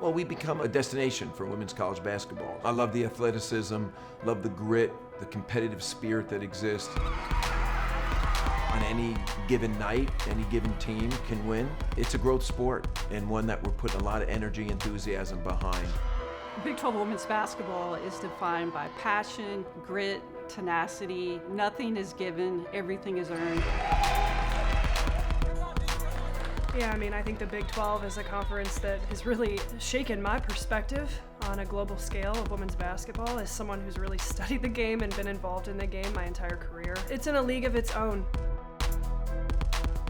Well, we become a destination for women's college basketball. I love the athleticism, love the grit, the competitive spirit that exists. On any given night, any given team can win. It's a growth sport, and one that we're putting a lot of energy and enthusiasm behind. Big 12 women's basketball is defined by passion, grit, tenacity. Nothing is given, everything is earned. Yeah, I mean, I think the Big 12 is a conference that has really shaken my perspective on a global scale of women's basketball as someone who's really studied the game and been involved in the game my entire career. It's in a league of its own.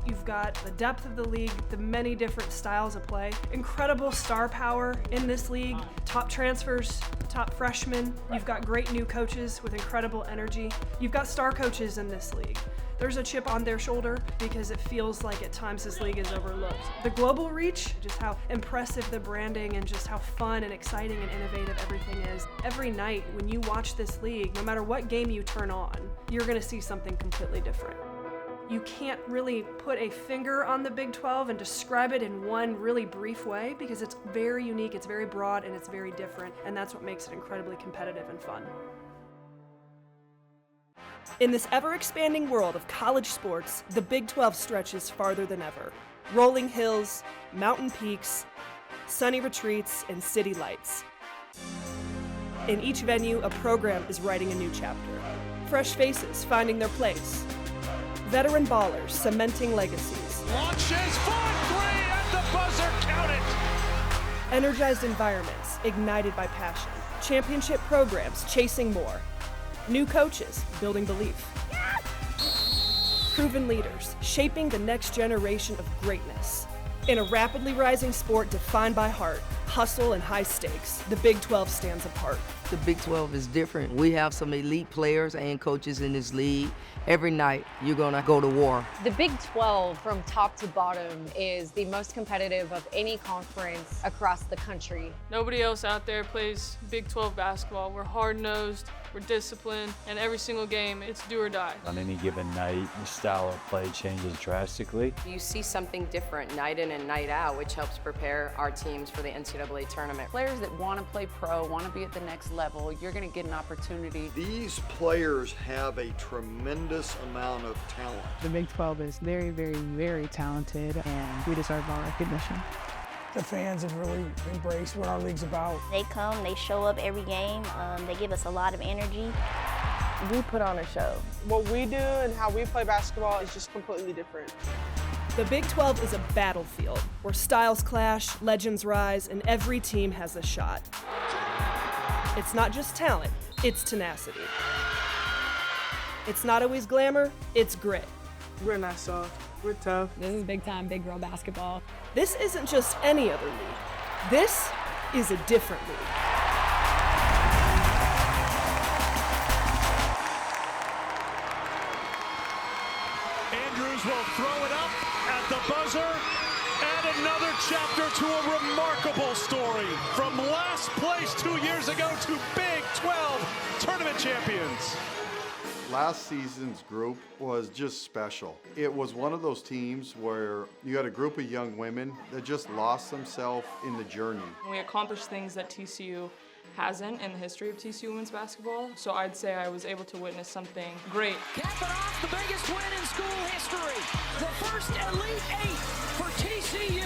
You've got the depth of the league, the many different styles of play, incredible star power in this league, top transfers, top freshmen. You've got great new coaches with incredible energy. You've got star coaches in this league. There's a chip on their shoulder because it feels like at times this league is overlooked. The global reach, just how impressive the branding and just how fun and exciting and innovative everything is. Every night when you watch this league, no matter what game you turn on, you're gonna see something completely different. You can't really put a finger on the Big 12 and describe it in one really brief way because it's very unique, it's very broad, and it's very different, and that's what makes it incredibly competitive and fun. In this ever-expanding world of college sports, the Big 12 stretches farther than ever. Rolling hills, mountain peaks, sunny retreats, and city lights. In each venue, a program is writing a new chapter. Fresh faces finding their place. Veteran ballers cementing legacies. Launches for three at the buzzer, count it! Energized environments ignited by passion. Championship programs chasing more. New coaches building belief. Proven leaders shaping the next generation of greatness. In a rapidly rising sport defined by heart, hustle, and high stakes, the Big 12 stands apart. The Big 12 is different. We have some elite players and coaches in this league. Every night, you're gonna go to war. The Big 12, from top to bottom, is the most competitive of any conference across the country. Nobody else out there plays Big 12 basketball. We're hard-nosed, we're disciplined, and every single game, it's do or die. On any given night, the style of play changes drastically. You see something different night in and night out, which helps prepare our teams for the NCAA tournament. Players that want to play pro, want to be at the next level, you're going to get an opportunity. These players have a tremendous amount of talent. The Big 12 is very, very, very talented, and we deserve our recognition. The fans have really embraced what our league's about. They come, they show up every game, they give us a lot of energy. We put on a show. What we do and how we play basketball is just completely different. The Big 12 is a battlefield where styles clash, legends rise, and every team has a shot. It's not just talent, it's tenacity. It's not always glamour, it's grit. We're not soft, we're tough. This is big time, big girl basketball. This isn't just any other league. This is a different league. Andrews will throw it up at the buzzer. And another chapter to a remarkable story. From last place 2 years ago to Big 12 tournament champions. Last season's group was just special. It was one of those teams where you had a group of young women that just lost themselves in the journey. We accomplished things that TCU hasn't in the history of TCU women's basketball, so I'd say I was able to witness something great. Capping off the biggest win in school history, the first Elite Eight for TCU.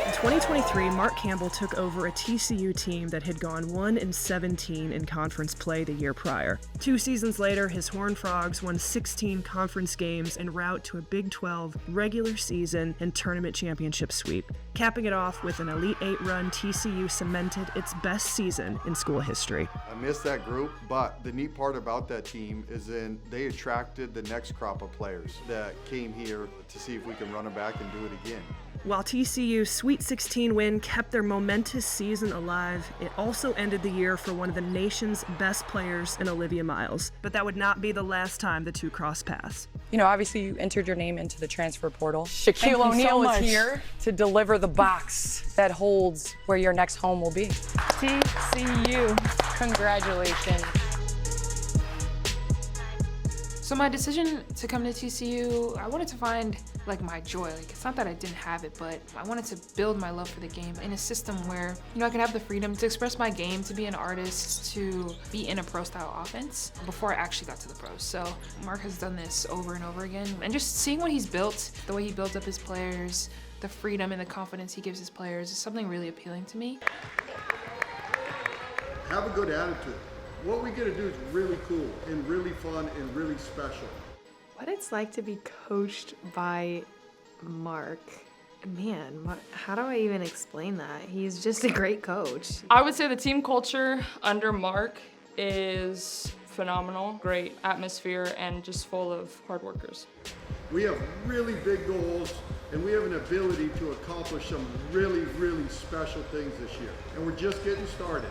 In 2023, Mark Campbell took over a TCU team that had gone 1-17 in conference play the year prior. 2 seasons later, his Horned Frogs won 16 conference games en route to a Big 12 regular season and tournament championship sweep. Capping it off with an Elite Eight run, TCU cemented its best season in school history. I miss that group, but the neat part about that team is then they attracted the next crop of players that came here to see if we can run it back and do it again. While TCU's Sweet 16 win kept their momentous season alive, it also ended the year for one of the nation's best players in Olivia Miles. But that would not be the last time the two crossed paths. You know, obviously you entered your name into the transfer portal. Shaquille O'Neal is here to deliver the box that holds where your next home will be. TCU, congratulations. So my decision to come to TCU, I wanted to find like my joy. Like, it's not that I didn't have it, but I wanted to build my love for the game in a system where, you know, I could have the freedom to express my game, to be an artist, to be in a pro style offense before I actually got to the pros. So Mark has done this over and over again, and just seeing what he's built, the way he builds up his players, the freedom and the confidence he gives his players is something really appealing to me. Have a good attitude. What we get to do is really cool and really fun and really special. What it's like to be coached by Mark. Man, how do I even explain that? He's just a great coach. I would say the team culture under Mark is phenomenal, great atmosphere, and just full of hard workers. We have really big goals, and we have an ability to accomplish some really, really special things this year. And we're just getting started.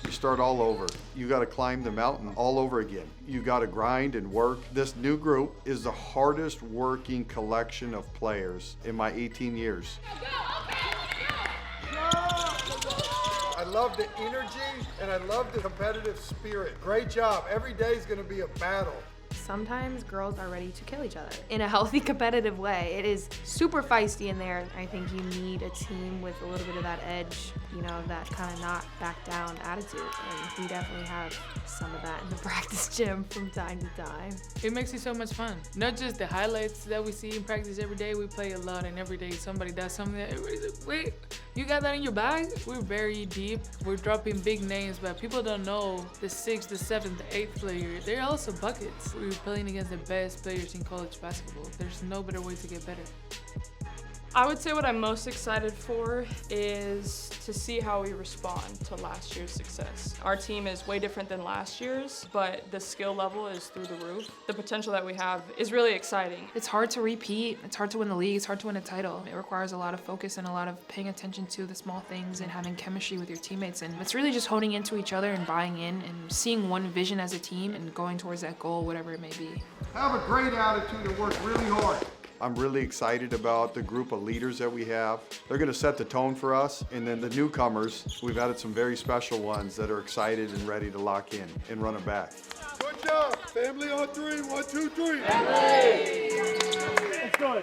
You start all over. You got to climb the mountain all over again. You got to grind and work. This new group is the hardest working collection of players in my 18 years. I love the energy and I love the competitive spirit. Great job. Every day is going to be a battle. Sometimes girls are ready to kill each other in a healthy, competitive way. It is super feisty in there. I think you need a team with a little bit of that edge, you know, that kind of not back down attitude. And we definitely have some of that in the practice gym from time to time. It makes it so much fun. Not just the highlights that we see in practice every day. We play a lot, and every day somebody does something that everybody's like, wait, you got that in your bag? We're very deep. We're dropping big names, but people don't know the 6th, the 7th, the 8th player. They're also buckets. We're playing against the best players in college basketball. There's no better way to get better. I would say what I'm most excited for is to see how we respond to last year's success. Our team is way different than last year's, but the skill level is through the roof. The potential that we have is really exciting. It's hard to repeat. It's hard to win the league. It's hard to win a title. It requires a lot of focus and a lot of paying attention to the small things and having chemistry with your teammates. And it's really just honing into each other and buying in and seeing one vision as a team and going towards that goal, whatever it may be. Have a great attitude and work really hard. I'm really excited about the group of leaders that we have. They're going to set the tone for us, and then the newcomers, we've added some very special ones that are excited and ready to lock in and run it back. Good job, family on 3, 1, 2, 3. Let's go.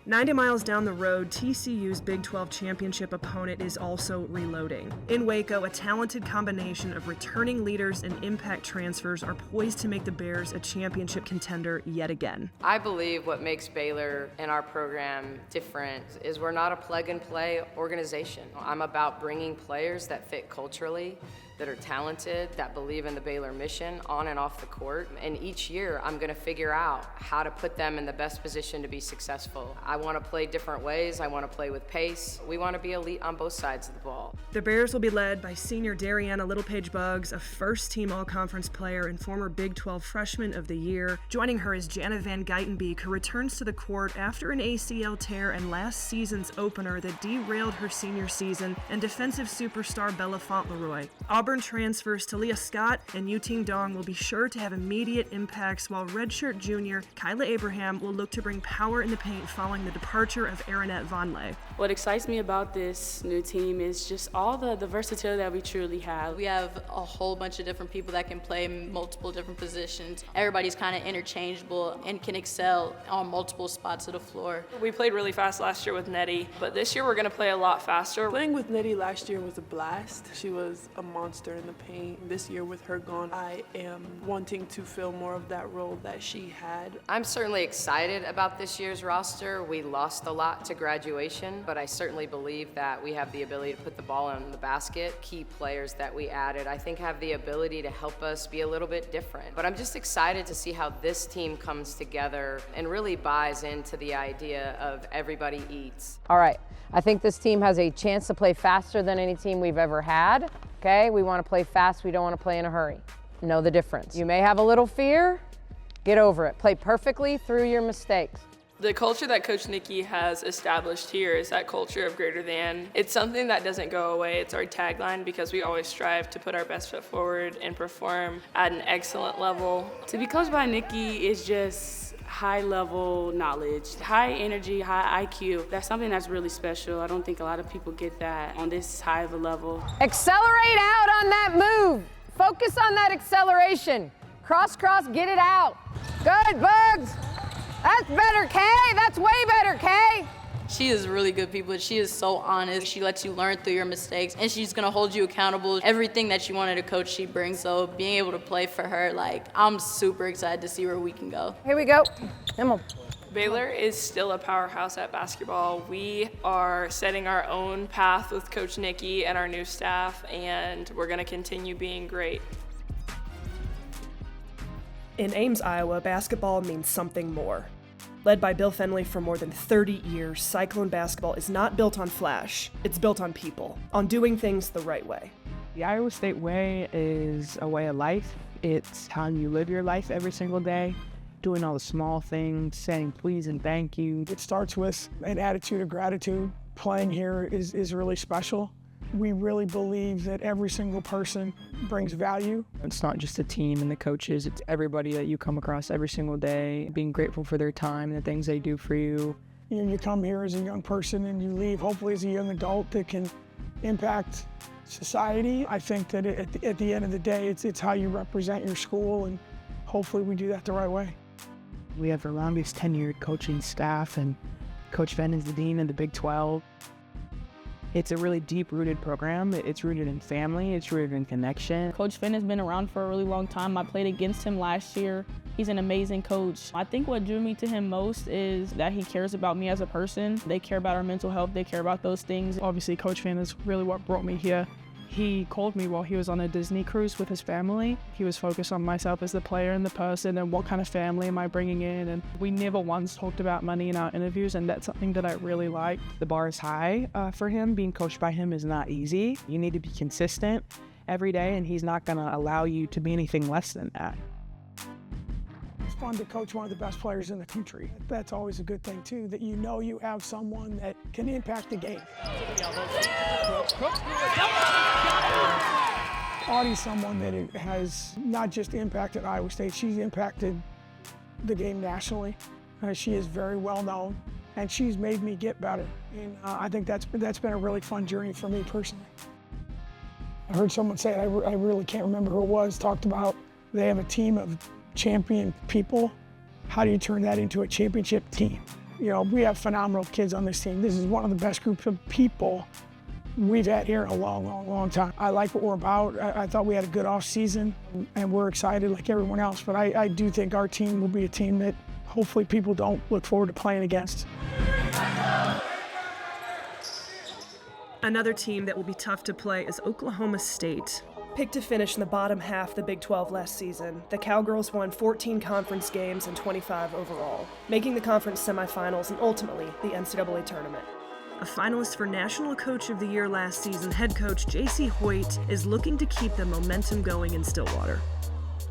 90 miles down the road, TCU's Big 12 championship opponent is also reloading. In Waco, a talented combination of returning leaders and impact transfers are poised to make the Bears a championship contender yet again. I believe what makes Baylor and our program different is we're not a plug-and-play organization. I'm about bringing players that fit culturally, that are talented, that believe in the Baylor mission on and off the court. And each year, I'm gonna figure out how to put them in the best position to be successful. I wanna play different ways. I wanna play with pace. We wanna be elite on both sides of the ball. The Bears will be led by senior Dariana Littlepage-Buggs, a first-team All-Conference player and former Big 12 Freshman of the Year. Joining her is Jana Van Geitenbeek, who returns to the court after an ACL tear and last season's opener that derailed her senior season, and defensive superstar Bella Fauntleroy. Auburn transfers Talia Scott and Yuting Dong will be sure to have immediate impacts, while redshirt junior Kyla Abraham will look to bring power in the paint following the departure of Aaronette Vonleh. What excites me about this new team is just all the versatility that we truly have. We have a whole bunch of different people that can play multiple different positions. Everybody's kind of interchangeable and can excel on multiple spots of the floor. We played really fast last year with Nettie, but this year we're going to play a lot faster. Playing with Nettie last year was a blast. She was a monster in the paint. This year with her gone, I am wanting to fill more of that role that she had. I'm certainly excited about this year's roster. We lost a lot to graduation, but I certainly believe that we have the ability to put the ball in the basket. Key players that we added, I think, have the ability to help us be a little bit different. But I'm just excited to see how this team comes together and really buys into the idea of everybody eats. All right, I think this team has a chance to play faster than any team we've ever had. Okay, we want to play fast, we don't want to play in a hurry. Know the difference. You may have a little fear, get over it. Play perfectly through your mistakes. The culture that Coach Nikki has established here is that culture of greater than. It's something that doesn't go away. It's our tagline because we always strive to put our best foot forward and perform at an excellent level. To be coached by Nikki is just high-level knowledge, high energy, high IQ. That's something that's really special. I don't think a lot of people get that on this high of a level. Accelerate out on that move. Focus on that acceleration. Cross, get it out. Good, Bugs. That's better, Kay. That's way better, Kay. She is really good people. She is so honest. She lets you learn through your mistakes, and she's gonna hold you accountable. Everything that you wanted to coach, she brings. So being able to play for her, like, I'm super excited to see where we can go. Here we go. Come on. Baylor is still a powerhouse at basketball. We are setting our own path with Coach Nikki and our new staff, and we're gonna continue being great. In Ames, Iowa, basketball means something more. Led by Bill Fenley for more than 30 years, Cyclone basketball is not built on flash. It's built on people, on doing things the right way. The Iowa State way is a way of life. It's how you live your life every single day, doing all the small things, saying please and thank you. It starts with an attitude of gratitude. Playing here is really special. We really believe that every single person brings value. It's not just the team and the coaches, it's everybody that you come across every single day, being grateful for their time and the things they do for you. You come here as a young person and you leave hopefully as a young adult that can impact society. I think that at the end of the day, it's how you represent your school, and hopefully we do that the right way. We have the longest tenured coaching staff, and Coach Fenn is the dean of the Big 12. It's a really deep-rooted program. It's rooted in family. It's rooted in connection. Coach Fenn has been around for a really long time. I played against him last year. He's an amazing coach. I think what drew me to him most is that he cares about me as a person. They care about our mental health. They care about those things. Obviously, Coach Fenn is really what brought me here. He called me while he was on a Disney cruise with his family. He was focused on myself as the player and the person and what kind of family am I bringing in. And we never once talked about money in our interviews, and that's something that I really like. The bar is high for him. Being coached by him is not easy. You need to be consistent every day, and he's not gonna allow you to be anything less than that. It's fun to coach one of the best players in the country. That's always a good thing too, that you know you have someone that can impact the game. Audie's someone that has not just impacted Iowa State, she's impacted the game nationally. She is very well known, and she's made me get better. And I think that's been a really fun journey for me personally. I heard someone say it, I really can't remember who it was, talked about they have a team of champion people. How do you turn that into a championship team? You know, we have phenomenal kids on this team. This is one of the best groups of people we've had here in a long, long, long time. I like what we're about. I thought we had a good off season, and we're excited like everyone else, but I do think our team will be a team that hopefully people don't look forward to playing against. Another team that will be tough to play is Oklahoma State. Picked to finish in the bottom half of the Big 12 last season, the Cowgirls won 14 conference games and 25 overall, making the conference semifinals and ultimately the NCAA tournament. A finalist for National Coach of the Year last season, head coach J.C. Hoyt is looking to keep the momentum going in Stillwater.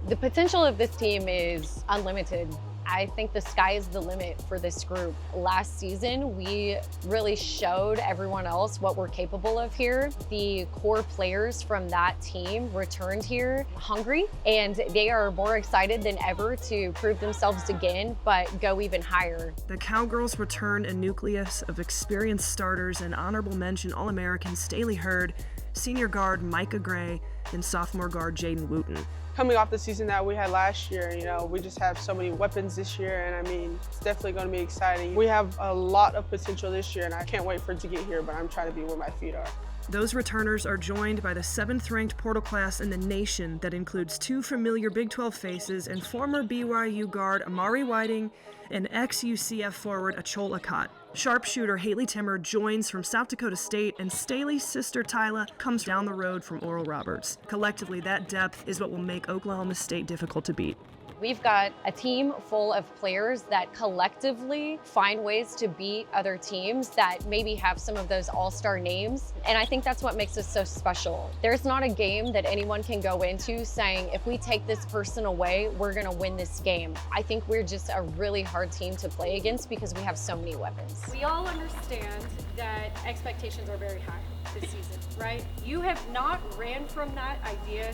The potential of this team is unlimited. I think the sky is the limit for this group. Last season, we really showed everyone else what we're capable of here. The core players from that team returned here hungry, and they are more excited than ever to prove themselves again, but go even higher. The Cowgirls return a nucleus of experienced starters and honorable mention All-American Staley Hurd, senior guard Micah Gray, and sophomore guard Jaden Wooten. Coming off the season that we had last year, we just have so many weapons this year, and I mean, it's definitely going to be exciting. We have a lot of potential this year, and I can't wait for it to get here, but I'm trying to be where my feet are. Those returners are joined by the 7th-ranked portal class in the nation that includes 2 familiar Big 12 faces and former BYU guard Amari Whiting and ex-UCF forward Achola Cott. Sharpshooter Haley Timmer joins from South Dakota State, and Staley's sister Tyla comes down the road from Oral Roberts. Collectively, that depth is what will make Oklahoma State difficult to beat. We've got a team full of players that collectively find ways to beat other teams that maybe have some of those all-star names. And I think that's what makes us so special. There's not a game that anyone can go into saying, if we take this person away, we're gonna win this game. I think we're just a really hard team to play against because we have so many weapons. We all understand that expectations are very high. this season, right? You have not ran from that idea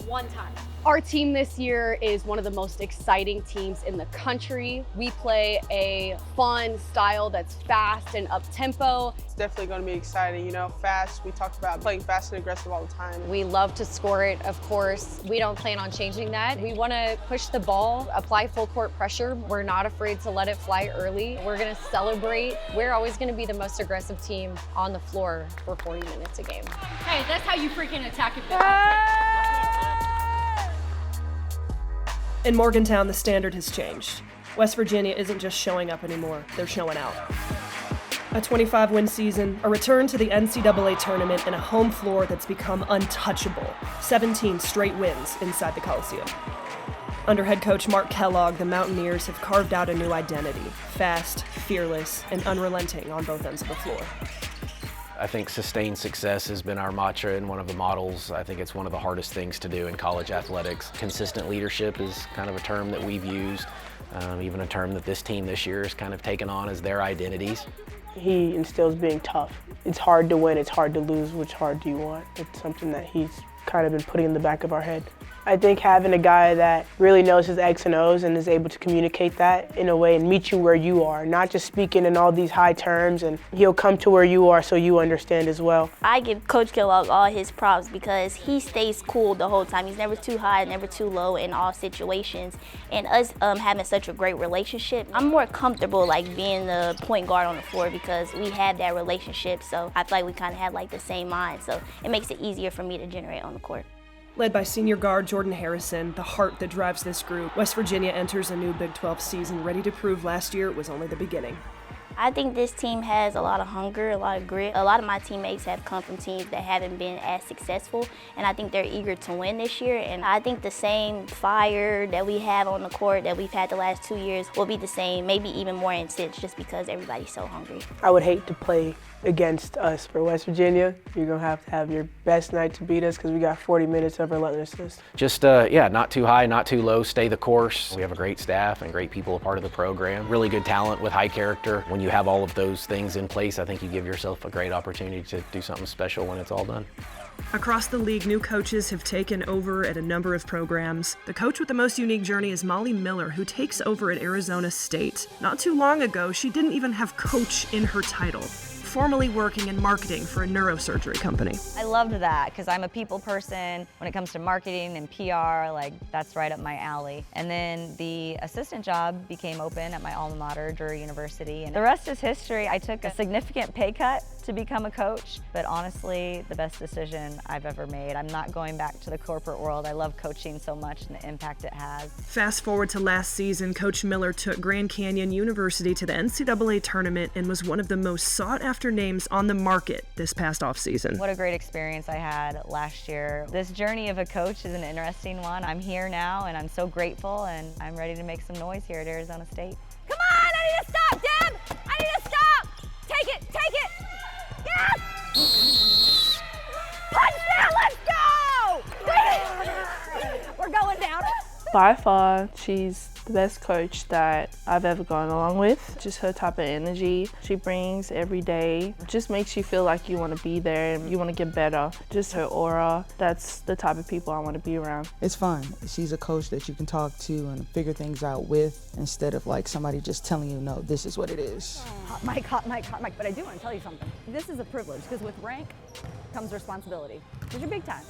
one time. Our team this year is one of the most exciting teams in the country. We play a fun style that's fast and up-tempo. It's definitely going to be exciting, you know, fast. We talked about playing fast and aggressive all the time. We love to score it, of course. We don't plan on changing that. We want to push the ball, apply full court pressure. We're not afraid to let it fly early. We're going to celebrate. We're always going to be the most aggressive team on the floor for 40 minutes a game. Hey, that's how you freaking attack it. In Morgantown, the standard has changed. West Virginia isn't just showing up anymore, they're showing out. A 25-win season, a return to the NCAA tournament, and a home floor that's become untouchable. 17 straight wins inside the Coliseum. Under head coach Mark Kellogg, the Mountaineers have carved out a new identity. Fast, fearless, and unrelenting on both ends of the floor. I think sustained success has been our mantra and one of the models. I think it's one of the hardest things to do in college athletics. Consistent leadership is kind of a term that we've used, even a term that this team this year has kind of taken on as their identities. He instills being tough. It's hard to win, it's hard to lose. Which hard do you want? It's something that he's kind of been putting in the back of our head. I think having a guy that really knows his X and O's and is able to communicate that in a way and meet you where you are, not just speaking in all these high terms, and he'll come to where you are so you understand as well. I give Coach Kellogg all his props because he stays cool the whole time. He's never too high, never too low in all situations. And us having such a great relationship, I'm more comfortable like being the point guard on the floor because we have that relationship. So I feel like we kind of have like the same mind. So it makes it easier for me to generate on the court. Led by senior guard Jordan Harrison, the heart that drives this group, West Virginia enters a new Big 12 season ready to prove last year was only the beginning. I think this team has a lot of hunger, a lot of grit. A lot of my teammates have come from teams that haven't been as successful, and I think they're eager to win this year. And I think the same fire that we have on the court that we've had the last 2 years will be the same, maybe even more intense, just because everybody's so hungry. I would hate to play against us for West Virginia. You're going to have your best night to beat us because we got 40 minutes of relentlessness. Just, not too high, not too low, stay the course. We have a great staff and great people a part of the program. Really good talent with high character. When you have all of those things in place, I think you give yourself a great opportunity to do something special when it's all done. Across the league, new coaches have taken over at a number of programs. The coach with the most unique journey is Molly Miller, who takes over at Arizona State. Not too long ago, she didn't even have coach in her title, formerly working in marketing for a neurosurgery company. I loved that because I'm a people person. When it comes to marketing and PR, like that's right up my alley. And then the assistant job became open at my alma mater, Drury University. And the rest is history. I took a significant pay cut to become a coach, but honestly, the best decision I've ever made. I'm not going back to the corporate world. I love coaching so much and the impact it has. Fast forward to last season, Coach Miller took Grand Canyon University to the NCAA tournament and was one of the most sought-after names on the market this past offseason. What a great experience I had last year. This journey of a coach is an interesting one. I'm here now and I'm so grateful and I'm ready to make some noise here at Arizona State. Come on, I need to stop, Deb! I need to stop! Take it, take it! Yes! Punch that, let's go! We're going down. By far, she's the best coach that I've ever gone along with. Just her type of energy she brings every day just makes you feel like you want to be there and you want to get better. Just her aura, that's the type of people I want to be around. It's fun. She's a coach that you can talk to and figure things out with instead of like somebody just telling you, no, this is what it is. Hot mic, hot mic, hot mic. But I do want to tell you something. This is a privilege because with rank comes responsibility. Because you're big time.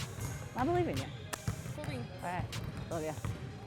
I believe in you. All right. Love you.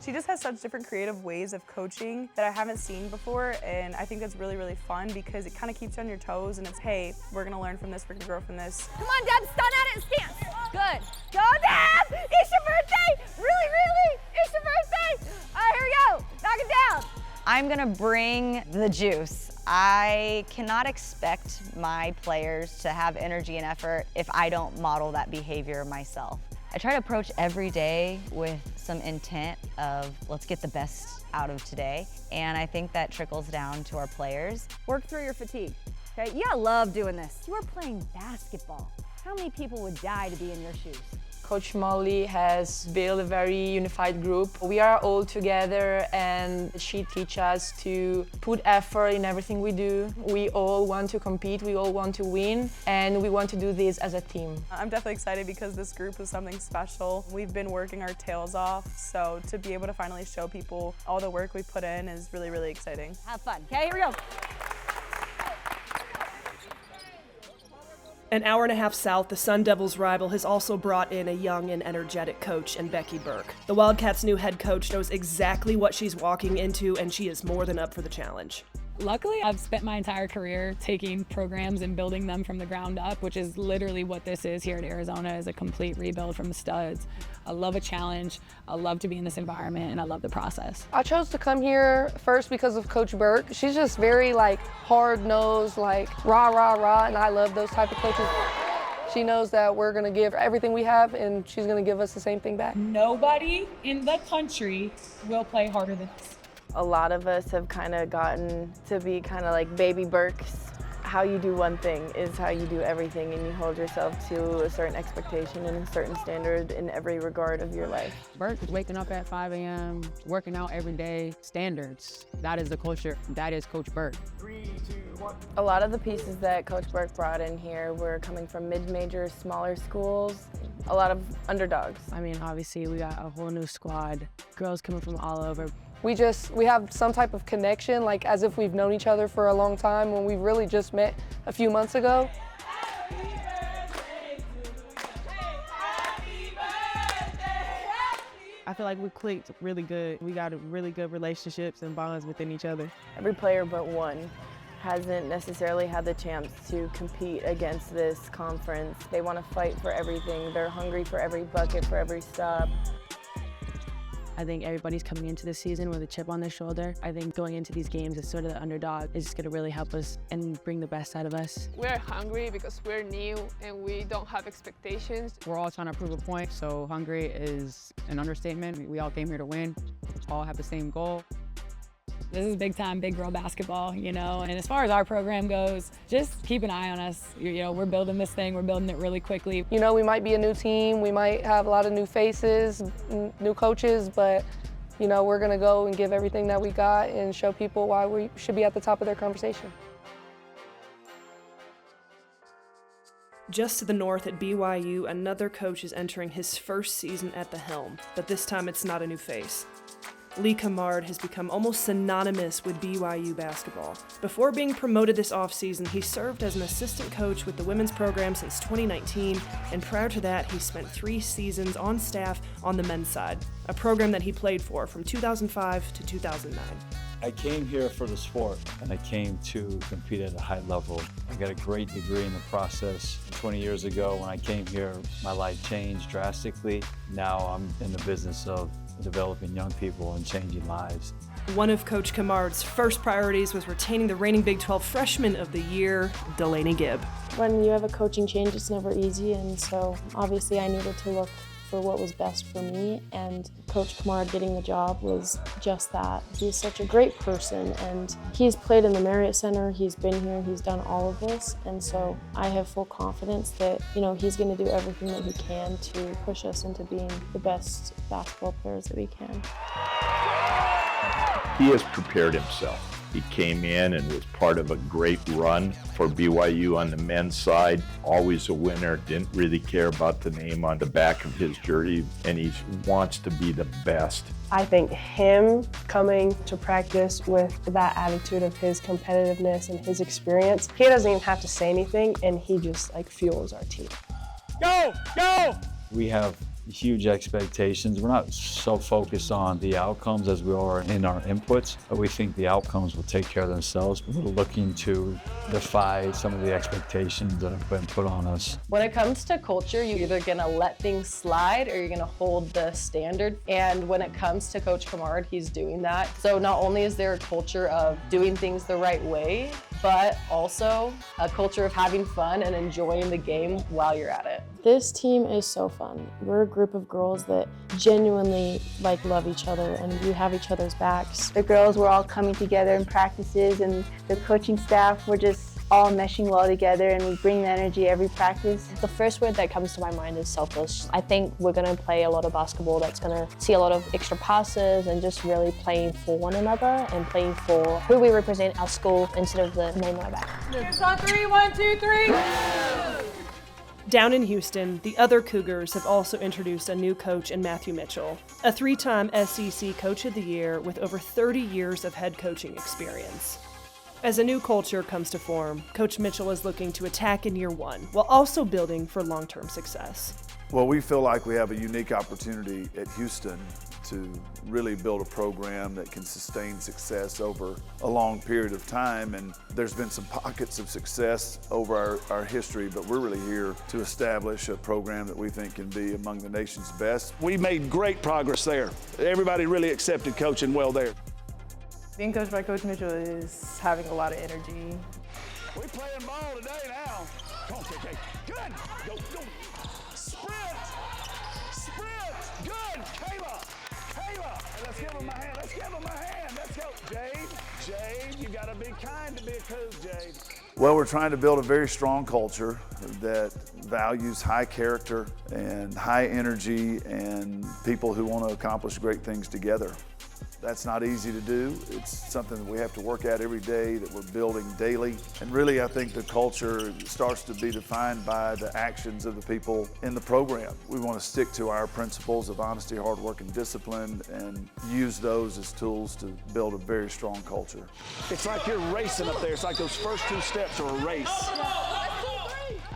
She just has such different creative ways of coaching that I haven't seen before, and I think that's really, really fun because it kind of keeps you on your toes and it's, hey, we're gonna learn from this, we're gonna grow from this. Come on, Deb, stun at it, stance. Good. Go, Deb! It's your birthday! Really? It's your birthday! All right, here we go. Knock it down. I'm gonna bring the juice. I cannot expect my players to have energy and effort if I don't model that behavior myself. I try to approach every day with some intent of let's get the best out of today. And I think that trickles down to our players. Work through your fatigue, okay? You gotta love doing this. You are playing basketball. How many people would die to be in your shoes? Coach Molly has built a very unified group. We are all together and she teaches us to put effort in everything we do. We all want to compete, we all want to win, and we want to do this as a team. I'm definitely excited because this group is something special. We've been working our tails off, so to be able to finally show people all the work we put in is really, really exciting. Have fun. Okay, here we go. An hour and a half south, the Sun Devils' rival has also brought in a young and energetic coach in Becky Burke. The Wildcats' new head coach knows exactly what she's walking into, and she is more than up for the challenge. Luckily, I've spent my entire career taking programs and building them from the ground up, which is literally what this is here at Arizona, is a complete rebuild from the studs. I love a challenge, I love to be in this environment, and I love the process. I chose to come here first because of Coach Burke. She's just very hard-nosed, rah, rah, rah, and I love those type of coaches. She knows that we're gonna give everything we have and she's gonna give us the same thing back. Nobody in the country will play harder than us. A lot of us have kind of gotten to be kind of like baby Burks. How you do one thing is how you do everything, and you hold yourself to a certain expectation and a certain standard in every regard of your life. Burke is waking up at 5 a.m., working out every day, standards. That is the culture. That is Coach Burke. 3, 2, 1. A lot of the pieces that Coach Burke brought in here were coming from mid-major, smaller schools, a lot of underdogs. I mean, obviously, we got a whole new squad, girls coming from all over. We have some type of connection, as if we've known each other for a long time when we really just met a few months ago. I feel like we clicked really good. We got really good relationships and bonds within each other. Every player but one hasn't necessarily had the chance to compete against this conference. They want to fight for everything. They're hungry for every bucket, for every stop. I think everybody's coming into this season with a chip on their shoulder. I think going into these games as sort of the underdog is just going to really help us and bring the best out of us. We're hungry because we're new and we don't have expectations. We're all trying to prove a point, so hungry is an understatement. We all came here to win, all have the same goal. This is big time, big girl basketball, and as far as our program goes, just keep an eye on us. We're building this thing, we're building it really quickly. We might be a new team, we might have a lot of new faces, new coaches, but we're gonna go and give everything that we got and show people why we should be at the top of their conversation. Just to the north at BYU, another coach is entering his first season at the helm, but this time it's not a new face. Lee Camard has become almost synonymous with BYU basketball. Before being promoted this offseason, he served as an assistant coach with the women's program since 2019, and prior to that, he spent 3 seasons on staff on the men's side, a program that he played for from 2005 to 2009. I came here for the sport, and I came to compete at a high level. I got a great degree in the process. 20 years ago, when I came here, my life changed drastically. Now I'm in the business of developing young people and changing lives. One of Coach Camard's first priorities was retaining the reigning Big 12 Freshman of the Year, Delaney Gibb. When you have a coaching change, it's never easy, and so obviously I needed to look for what was best for me, and Coach Camard getting the job was just that. He's such a great person, and he's played in the Marriott Center, he's been here, he's done all of this, and so I have full confidence that, he's going to do everything that he can to push us into being the best basketball players that we can. He has prepared himself. He came in and was part of a great run for BYU on the men's side. Always a winner, didn't really care about the name on the back of his jersey, and he wants to be the best. I think him coming to practice with that attitude of his competitiveness and his experience, he doesn't even have to say anything, and he just fuels our team. Go! Go! We have huge expectations. We're not so focused on the outcomes as we are in our inputs, but we think the outcomes will take care of themselves. We're looking to defy some of the expectations that have been put on us. When it comes to culture, you're either gonna let things slide or you're gonna hold the standard. And when it comes to Coach Camard, he's doing that. So not only is there a culture of doing things the right way, but also a culture of having fun and enjoying the game while you're at it. This team is so fun. We're a group of girls that genuinely love each other, and we have each other's backs. The girls were all coming together in practices, and the coaching staff were just all meshing well together and we bring the energy every practice. The first word that comes to my mind is selfless. I think we're going to play a lot of basketball that's going to see a lot of extra passes and just really playing for one another and playing for who we represent, our school, instead of the name on our back. Here's on 3, 1, 2, 3. Down in Houston, the other Cougars have also introduced a new coach in Matthew Mitchell, a 3-time SEC Coach of the Year with over 30 years of head coaching experience. As a new culture comes to form, Coach Mitchell is looking to attack in year 1 while also building for long-term success. Well, we feel like we have a unique opportunity at Houston to really build a program that can sustain success over a long period of time. And there's been some pockets of success over our history, but we're really here to establish a program that we think can be among the nation's best. We made great progress there. Everybody really accepted coaching well there. Being coached by Coach Mitchell is having a lot of energy. We're playing ball today now. Come on, KK. Good. Go, go. Sprint. Sprint. Good. Kayla. Kayla. Hey, let's give him a hand. Let's give him a hand. Let's go. Jade. Jade, you got to be kind to be a coach, Jade. Well, we're trying to build a very strong culture that values high character and high energy and people who want to accomplish great things together. That's not easy to do. It's something that we have to work at every day, that we're building daily. And really, I think the culture starts to be defined by the actions of the people in the program. We want to stick to our principles of honesty, hard work, and discipline, and use those as tools to build a very strong culture. It's like you're racing up there. It's like those first 2 steps are a race.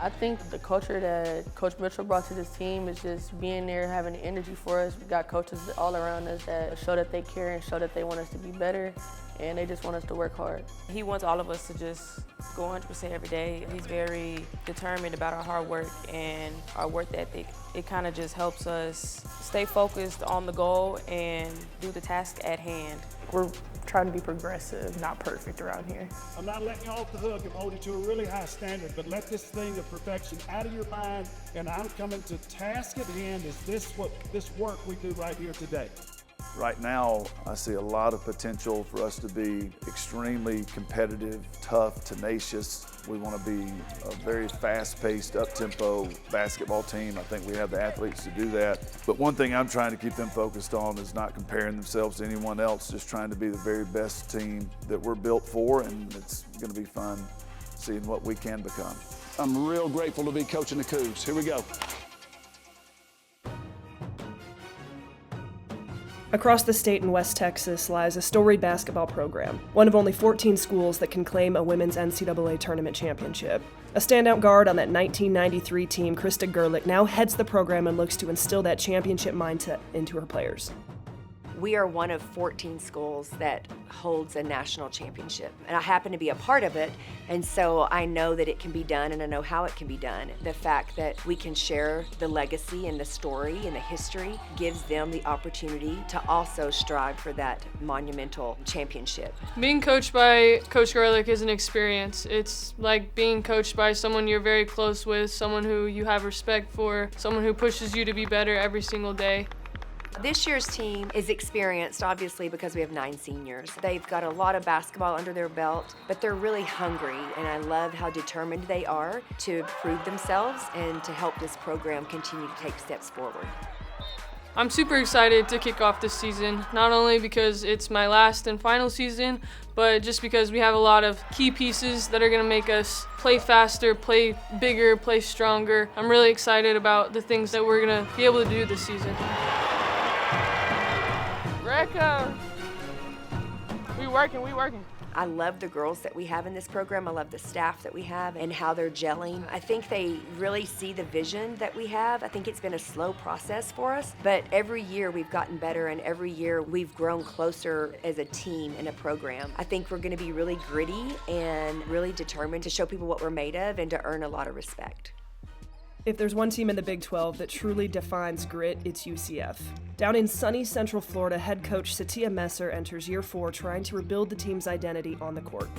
I think the culture that Coach Mitchell brought to this team is just being there, having the energy for us. We've got coaches all around us that show that they care and show that they want us to be better, and they just want us to work hard. He wants all of us to just go 100% every day. He's very determined about our hard work and our work ethic. It kind of just helps us stay focused on the goal and do the task at hand. We're trying to be progressive, not perfect around here. I'm not letting you off the hook and hold you to a really high standard, but let this thing of perfection out of your mind, and I'm coming to task at hand. Is this work we do right here today? Right now, I see a lot of potential for us to be extremely competitive, tough, tenacious. We want to be a very fast-paced, up-tempo basketball team. I think we have the athletes to do that. But one thing I'm trying to keep them focused on is not comparing themselves to anyone else, just trying to be the very best team that we're built for, and it's going to be fun seeing what we can become. I'm real grateful to be coaching the Cougs. Here we go. Across the state in West Texas lies a storied basketball program, one of only 14 schools that can claim a women's NCAA tournament championship. A standout guard on that 1993 team, Krista Gerlich, now heads the program and looks to instill that championship mindset into her players. We are one of 14 schools that holds a national championship, and I happen to be a part of it, and so I know that it can be done, and I know how it can be done. The fact that we can share the legacy and the story and the history gives them the opportunity to also strive for that monumental championship. Being coached by Coach Gerlich is an experience. It's like being coached by someone you're very close with, someone who you have respect for, someone who pushes you to be better every single day. This year's team is experienced, obviously, because we have 9 seniors. They've got a lot of basketball under their belt, but they're really hungry, and I love how determined they are to prove themselves and to help this program continue to take steps forward. I'm super excited to kick off this season, not only because it's my last and final season, but just because we have a lot of key pieces that are going to make us play faster, play bigger, play stronger. I'm really excited about the things that we're going to be able to do this season. Greco! We working. I love the girls that we have in this program. I love the staff that we have and how they're gelling. I think they really see the vision that we have. I think it's been a slow process for us, but every year we've gotten better, and every year we've grown closer as a team in a program. I think we're going to be really gritty and really determined to show people what we're made of and to earn a lot of respect. If there's one team in the Big 12 that truly defines grit, it's UCF. Down in sunny Central Florida, head coach Satia Messer enters year 4 trying to rebuild the team's identity on the court.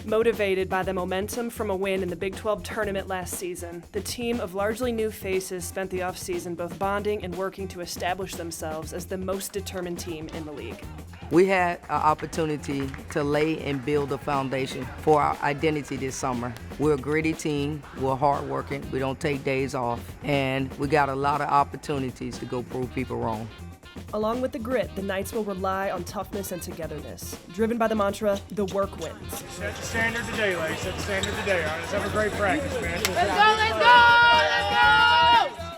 Motivated by the momentum from a win in the Big 12 tournament last season, the team of largely new faces spent the offseason both bonding and working to establish themselves as the most determined team in the league. We had an opportunity to lay and build a foundation for our identity this summer. We're a gritty team, we're hardworking, we don't take days off, and we got a lot of opportunities to go prove people wrong. Along with the grit, the Knights will rely on toughness and togetherness. Driven by the mantra, the work wins. Set the standard today, ladies. Set the standard today. All right, let's have a great practice, man. Let's go, let's go, let's go!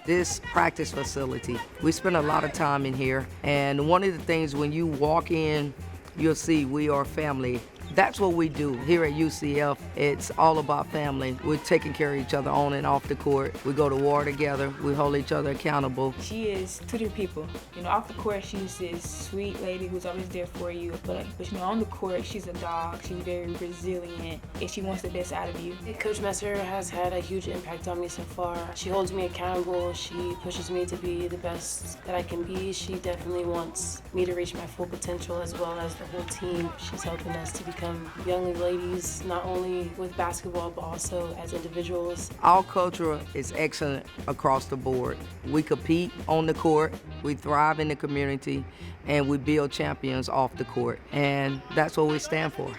This practice facility, we spend a lot of time in here, and one of the things when you walk in, you'll see we are family. That's what we do here at UCF. It's all about family. We're taking care of each other on and off the court. We go to war together. We hold each other accountable. She is two different people. You know, off the court, she's this sweet lady who's always there for you. But you know, on the court, she's a dog. She's very resilient, and she wants the best out of you. Coach Messer has had a huge impact on me so far. She holds me accountable. She pushes me to be the best that I can be. She definitely wants me to reach my full potential, as well as the whole team. She's helping us to become young ladies, not only with basketball, but also as individuals. Our culture is excellent across the board. We compete on the court, we thrive in the community, and we build champions off the court. And that's what we stand for.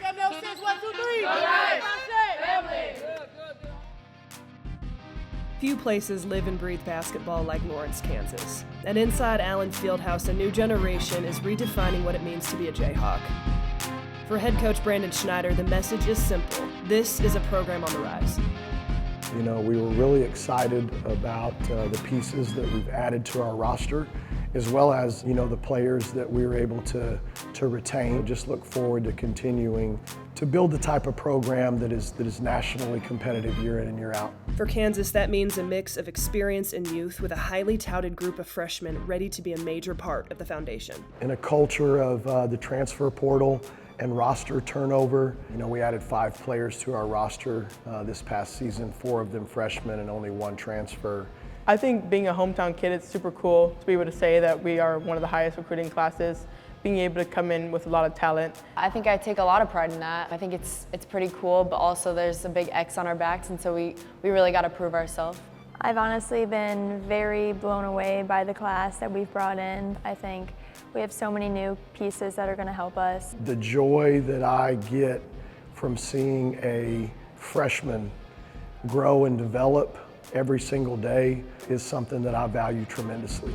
Few places live and breathe basketball like Lawrence, Kansas. And inside Allen Fieldhouse, a new generation is redefining what it means to be a Jayhawk. For head coach Brandon Schneider, the message is simple. This is a program on the rise. You know, we were really excited about the pieces that we've added to our roster, as well as, you know, the players that we were able to retain. Just look forward to continuing to build the type of program that is nationally competitive year in and year out. For Kansas, that means a mix of experience and youth with a highly touted group of freshmen ready to be a major part of the foundation. In a culture of the transfer portal and roster turnover, you know, we added 5 players to our roster this past season, 4 of them freshmen and only 1 transfer. I think being a hometown kid, it's super cool to be able to say that we are one of the highest recruiting classes, being able to come in with a lot of talent. I think I take a lot of pride in that. I think it's pretty cool, but also there's a big X on our backs, and so we really got to prove ourselves. I've honestly been very blown away by the class that we've brought in. I think we have so many new pieces that are going to help us. The joy that I get from seeing a freshman grow and develop every single day is something that I value tremendously.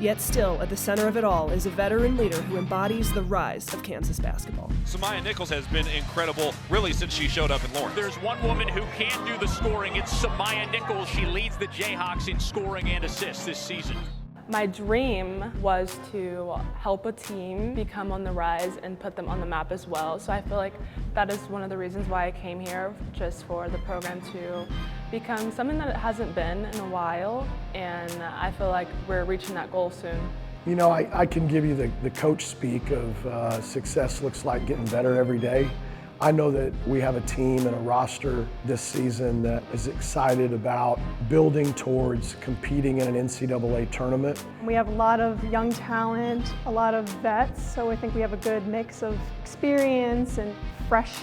Yet still, at the center of it all is a veteran leader who embodies the rise of Kansas basketball. Samaya Nichols has been incredible, really, since she showed up in Lawrence. There's one woman who can do the scoring. It's Samaya Nichols. She leads the Jayhawks in scoring and assists this season. My dream was to help a team become on the rise and put them on the map as well. So I feel like that is one of the reasons why I came here, just for the program to become something that it hasn't been in a while. And I feel like we're reaching that goal soon. You know, I can give you the coach speak of success looks like getting better every day. I know that we have a team and a roster this season that is excited about building towards competing in an NCAA tournament. We have a lot of young talent, a lot of vets, so I think we have a good mix of experience and fresh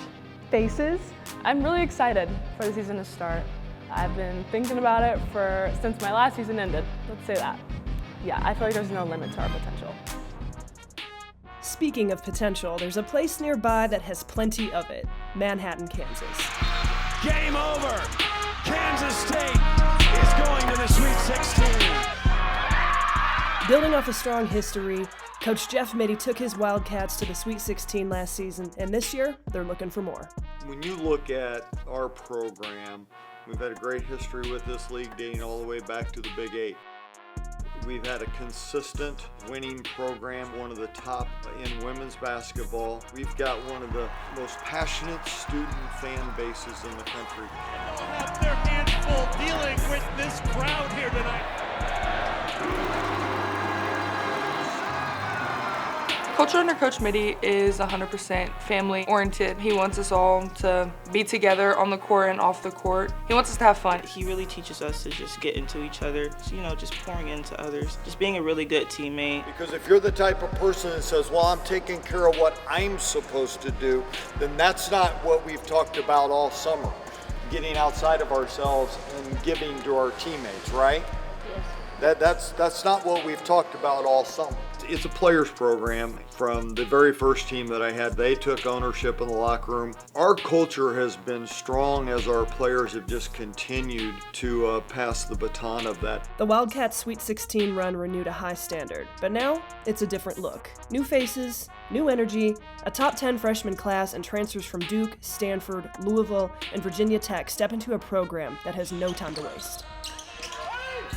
faces. I'm really excited for the season to start. I've been thinking about it since my last season ended, let's say that. Yeah, I feel like there's no limit to our potential. Speaking of potential, there's a place nearby that has plenty of it, Manhattan, Kansas. Game over! Kansas State is going to the Sweet 16. Building off a strong history, Coach Jeff Mittie took his Wildcats to the Sweet 16 last season, and this year, they're looking for more. When you look at our program, we've had a great history with this league dating all the way back to the Big 8. We've had a consistent winning program, one of the top in women's basketball. We've got one of the most passionate student fan bases in the country. They'll have their hands full dealing with this crowd here tonight. Culture under Coach Mittie is 100% family oriented. He wants us all to be together on the court and off the court. He wants us to have fun. He really teaches us to just get into each other, you know, just pouring into others, just being a really good teammate. Because if you're the type of person that says, well, I'm taking care of what I'm supposed to do, then that's not what we've talked about all summer. Getting outside of ourselves and giving to our teammates, right? That's not what we've talked about all summer. It's a players program. From the very first team that I had, they took ownership in the locker room. Our culture has been strong as our players have just continued to pass the baton of that. The Wildcats' Sweet 16 run renewed a high standard, but now it's a different look. New faces, new energy, a top 10 freshman class, and transfers from Duke, Stanford, Louisville, and Virginia Tech step into a program that has no time to waste.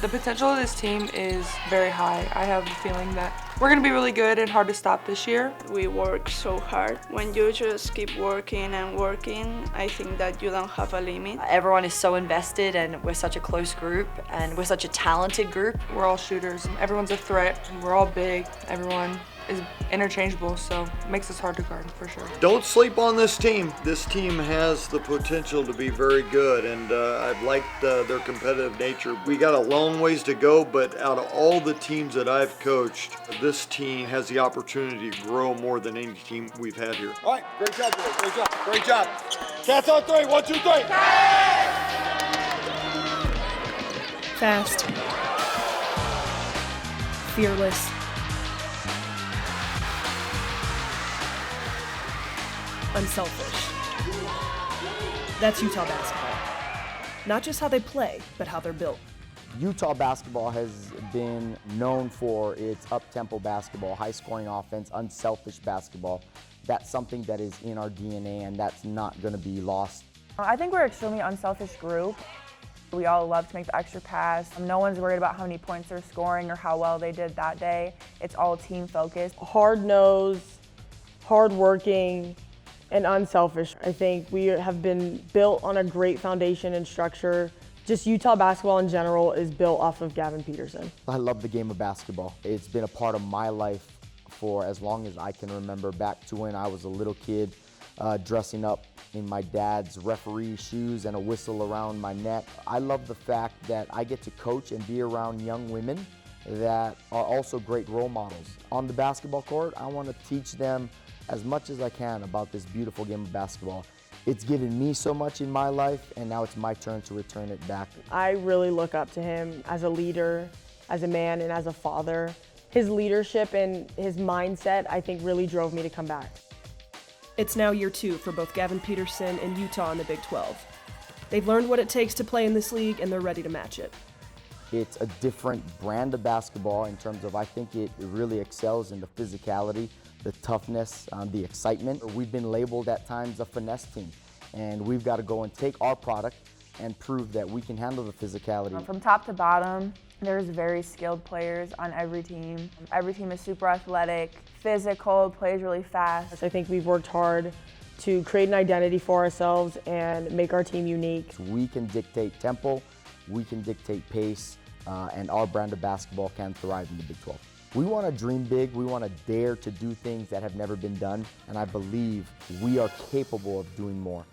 The potential of this team is very high. I have the feeling that we're going to be really good and hard to stop this year. We work so hard. When you just keep working and working, I think that you don't have a limit. Everyone is so invested, and we're such a close group, and we're such a talented group. We're all shooters. Everyone's a threat. We're all big. Everyone is interchangeable, so it makes us hard to guard for sure. Don't sleep on this team. This team has the potential to be very good, and I've liked their competitive nature. We got a long ways to go, but out of all the teams that I've coached, this team has the opportunity to grow more than any team we've had here. All right, great job, boys. Great job. Great job. Cats on three. 1, 2, 3. Fast, fearless, unselfish. That's Utah basketball. Not just how they play, but how they're built. Utah basketball has been known for its up-tempo basketball, high-scoring offense, unselfish basketball. That's something that is in our DNA, and that's not going to be lost. I think we're an extremely unselfish group. We all love to make the extra pass. No one's worried about how many points they're scoring or how well they did that day. It's all team-focused. Hard-nosed, hard-working, and unselfish. I think we have been built on a great foundation and structure. Just Utah basketball in general is built off of Gavin Peterson. I love the game of basketball. It's been a part of my life for as long as I can remember, back to when I was a little kid, dressing up in my dad's referee shoes and a whistle around my neck. I love the fact that I get to coach and be around young women that are also great role models. On the basketball court, I want to teach them as much as I can about this beautiful game of basketball. It's given me so much in my life, and now it's my turn to return it back. I really look up to him as a leader, as a man, and as a father. His leadership and his mindset, I think, really drove me to come back. It's now year 2 for both Gavin Peterson and Utah in the Big 12. They've learned what it takes to play in this league, and they're ready to match it. It's a different brand of basketball in terms of, I think it really excels in the physicality, the toughness, the excitement. We've been labeled at times a finesse team, and we've got to go and take our product and prove that we can handle the physicality. From top to bottom, there's very skilled players on every team. Every team is super athletic, physical, plays really fast. I think we've worked hard to create an identity for ourselves and make our team unique. We can dictate tempo, we can dictate pace, and our brand of basketball can thrive in the Big 12. We want to dream big, we want to dare to do things that have never been done, and I believe we are capable of doing more.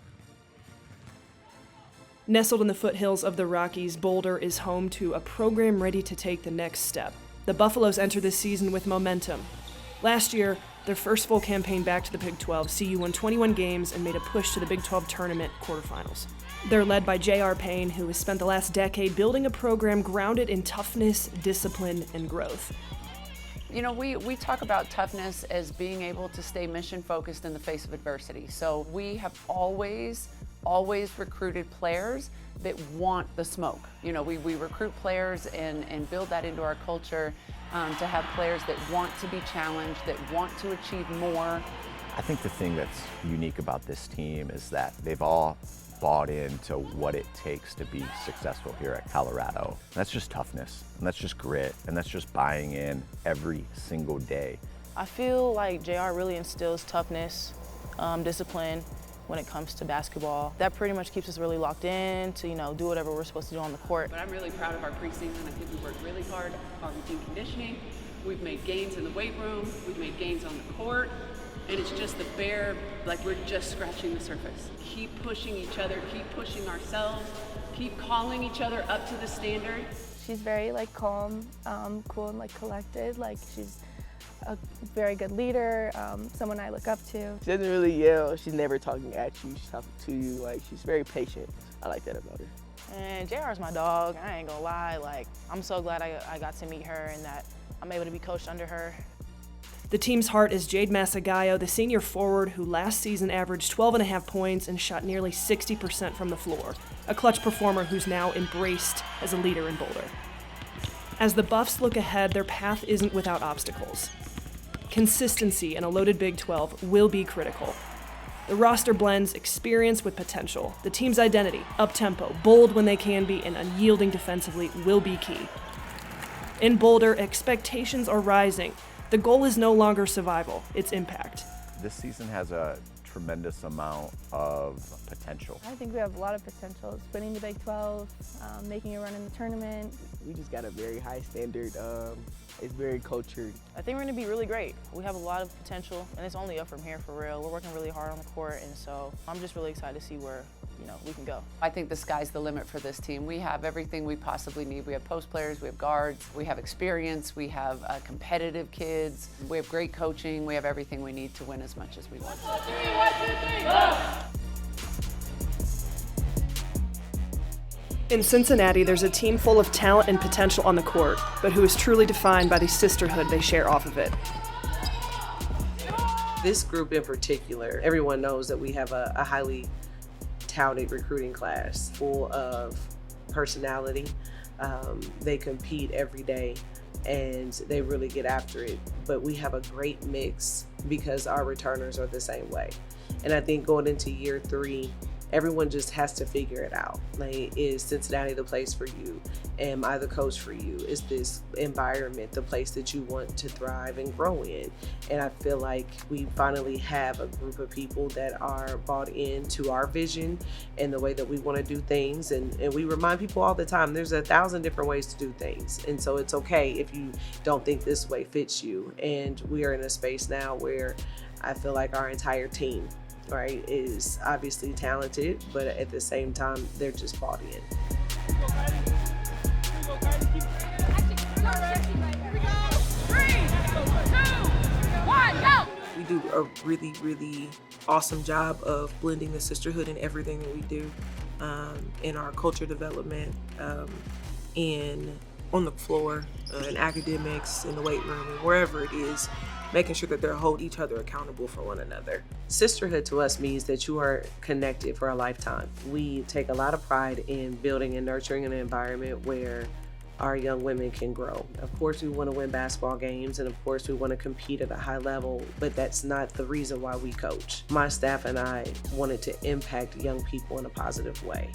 Nestled in the foothills of the Rockies, Boulder is home to a program ready to take the next step. The Buffaloes enter this season with momentum. Last year, their first full campaign back to the Big 12, CU won 21 games and made a push to the Big 12 tournament quarterfinals. They're led by J.R. Payne, who has spent the last decade building a program grounded in toughness, discipline, and growth. You know, we talk about toughness as being able to stay mission focused in the face of adversity. So we have always recruited players that want the smoke. You know, we recruit players and build that into our culture to have players that want to be challenged, that want to achieve more. I think the thing that's unique about this team is that they've all bought into what it takes to be successful here at Colorado. And that's just toughness, and that's just grit, and that's just buying in every single day. I feel like JR really instills toughness, discipline when it comes to basketball. That pretty much keeps us really locked in to, do whatever we're supposed to do on the court. But I'm really proud of our preseason. I think we worked really hard on routine conditioning. We've made gains in the weight room. We've made gains on the court. And it's just the bare, like we're just scratching the surface. Keep pushing each other, keep pushing ourselves, keep calling each other up to the standard. She's very calm, cool and collected. She's a very good leader, someone I look up to. She doesn't really yell. She's never talking at you. She's talking to you. She's very patient. I like that about her. And JR's my dog. I ain't gonna lie, like, I'm so glad I got to meet her and that I'm able to be coached under her. The team's heart is Jade Masagayo, the senior forward who last season averaged 12.5 points and shot nearly 60% from the floor, a clutch performer who's now embraced as a leader in Boulder. As the Buffs look ahead, their path isn't without obstacles. Consistency in a loaded Big 12 will be critical. The roster blends experience with potential. The team's identity, up-tempo, bold when they can be, and unyielding defensively will be key. In Boulder, expectations are rising. The goal is no longer survival, it's impact. This season has a tremendous amount of potential. I think we have a lot of potential. Winning the Big 12, making a run in the tournament. We just got a very high standard. It's very cultured. I think we're gonna be really great. We have a lot of potential, and it's only up from here for real. We're working really hard on the court, and so I'm just really excited to see where we can go. I think the sky's the limit for this team. We have everything we possibly need. We have post players, we have guards, we have experience, we have competitive kids, we have great coaching, we have everything we need to win as much as we want. In Cincinnati, there's a team full of talent and potential on the court, but who is truly defined by the sisterhood they share off of it. This group in particular, everyone knows that we have a highly talented recruiting class full of personality. They compete every day and they really get after it. But we have a great mix because our returners are the same way. And I think going into year 3, everyone just has to figure it out. Like, is Cincinnati the place for you? Am I the coach for you? Is this environment the place that you want to thrive and grow in? And I feel like we finally have a group of people that are bought into our vision and the way that we want to do things. And we remind people all the time, there's 1,000 different ways to do things. And so it's okay if you don't think this way fits you. And we are in a space now where I feel like our entire team, right, is obviously talented, but at the same time, they're just bought in. We do a really, really awesome job of blending the sisterhood in everything that we do, in our culture development, on the floor, in academics, in the weight room, and wherever it is, making sure that they hold each other accountable for one another. Sisterhood to us means that you are connected for a lifetime. We take a lot of pride in building and nurturing an environment where our young women can grow. Of course, we want to win basketball games, and of course, we want to compete at a high level, but that's not the reason why we coach. My staff and I wanted to impact young people in a positive way.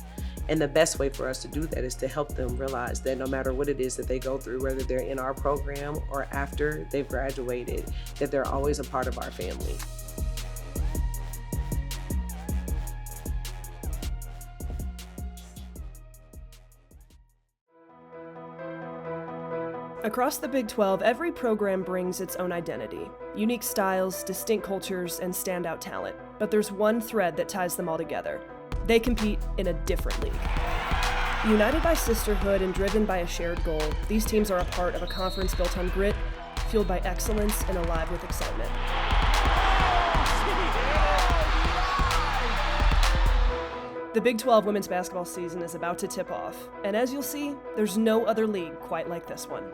And the best way for us to do that is to help them realize that no matter what it is that they go through, whether they're in our program or after they've graduated, that they're always a part of our family. Across the Big 12, every program brings its own identity, unique styles, distinct cultures, and standout talent. But there's one thread that ties them all together. They compete in a different league. United by sisterhood and driven by a shared goal, these teams are a part of a conference built on grit, fueled by excellence, and alive with excitement. The Big 12 women's basketball season is about to tip off, and as you'll see, there's no other league quite like this one.